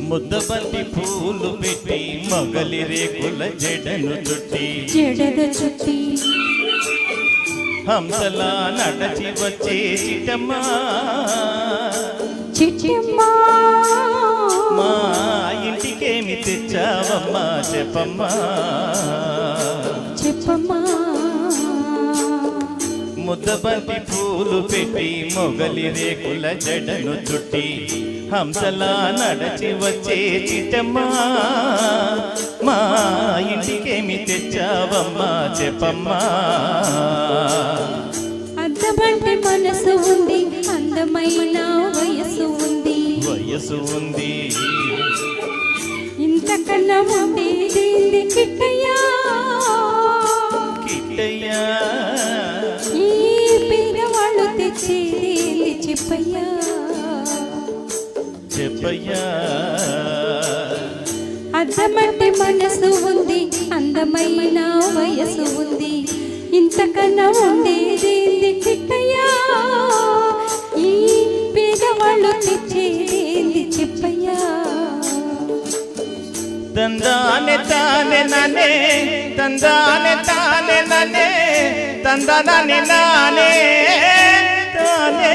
ముద్దబంతి పూలు పెట్టి మొగలి రేకుల జడను చుట్టి హంసలా నడచి వచ్చే చిట్టమ్మా మా ఇంటికేమి తెచ్చావమ్మా చెప్పమ్మా ముద్దబంతి పూలు పెట్టి మొగలి రేకుల జడను చుట్టి హంసలా నడచి వచ్చే చిట్టమ్మా మా ఇంటికేమి తెచ్చావమ్మా చెప్పమ్మా అందమంటే మనసు ఉంది అందమైన వయసు ఉంది ఇంతకన్నా ఉండేది కిట్టయ్యా ఈ పేదవాళ్ళు తెచ్చేది చెప్పయ్యా అందమంటే మనసు ఉంది అందమైన వయసు ఉంది ఇంతకన్నా ఉండేది కిట్టయ్యా ఈ పేదవాళ్ళు తెచ్చేది చెప్పయ్యా తందానే తానే ననే తందానే తానే ననే తందానే నానే తానే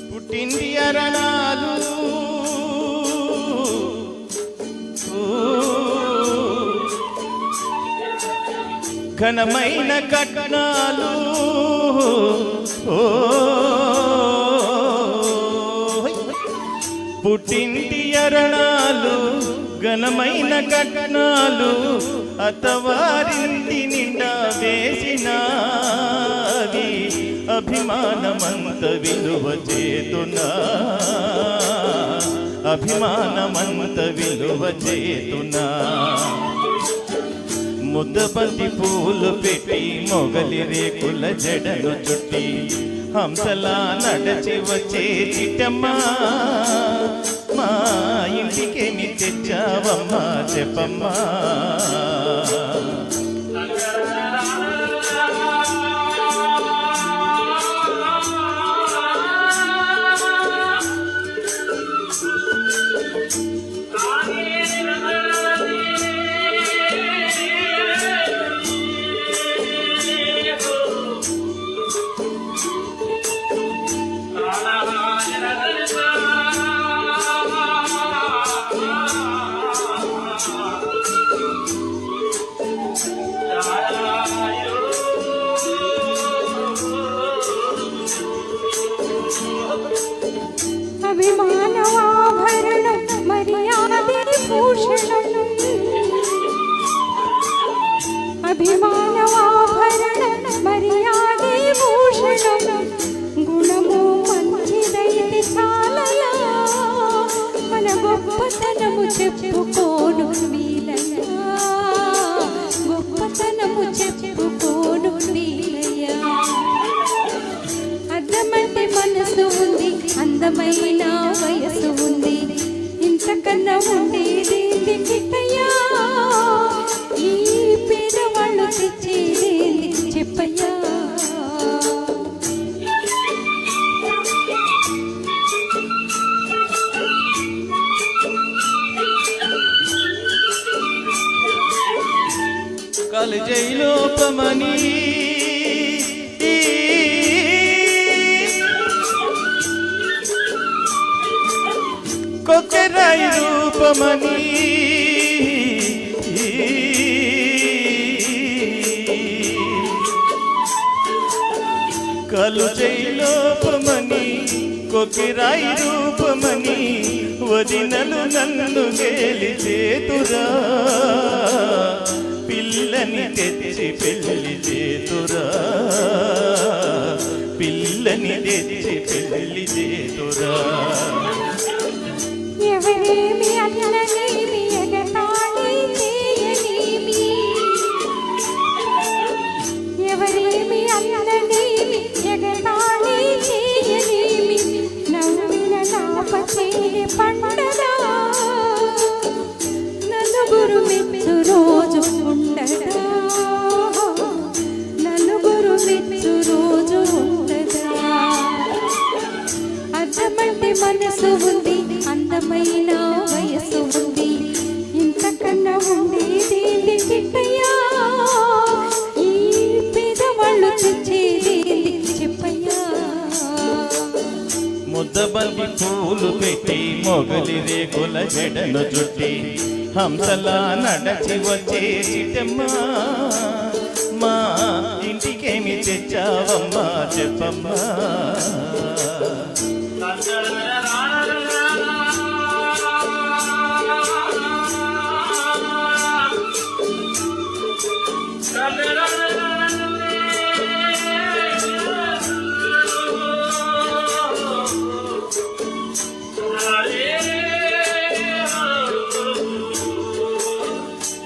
పుట్టింది అరణాలు ఘనమైన కట్నాలు పుట్టింటి అరణాలు ఘనమైన కట్నాలు అత్తవారింటి నిండా వేసినది అభిమానమంత విలువ చేతునా అభిమానమంత విలువ చేతునా ముద్దబంతి పూలు పెట్టి మొగలి రేకుల జడను చుట్టి హంసలా నడచి వచ్చే చిట్టమ్మా మా ఇంటికేమి తెచ్చావమ్మా చెప్పమ్మా అభిమానవాభరణం మర్యాదే భూషణం అభిమానవాభరణం మర్యాదే భూషణం గుణము మంచిదైతే చాలయా మన గొప్పతనము చెప్పుకోను వీలయ్యా గొప్పతనము చెప్పుకోను వీలయ్యా అద్దమంటే మనసు ఉంది అందమైన వయసు ఉంది ఇంతకన్నా ఉండేది కిట్టయ్యా ఈ పేదవాళ్ళు తెచ్చేది చెప్పయ్యా కలిజైలోపమని కొక్కెరాయి రూపమని కలుజైలోపమని కొక్కెరాయి రూపమని వదినలు నన్ను గేలిచేతురా పిల్లని తెచ్చి పెళ్లి చేతురా పిల్లని తెచ్చి పెళ్లి చేతురా ఎవరేమి అన్ననేమి ఎగతాళి చేయనేమి ఎవరేమి అన్ననేమి ఎగతాళి చేయనేమి నవ్విన నాపచేయ పండగ అందమైన వయసు ఉంది ఇంతకన్నా ఉండేది చిట్టయ్యా ఈ పేదవాళ్ళు తెచ్చేది చెప్పయ్యా ముద్దబంది పూలు పెట్టి మొగలి రేకుల జడలు చుట్టి హంసలా నడచి వచ్చే చిట్టమ్మా మా ఇంటికేమి తెచ్చావమ్మా చెప్పమ్మా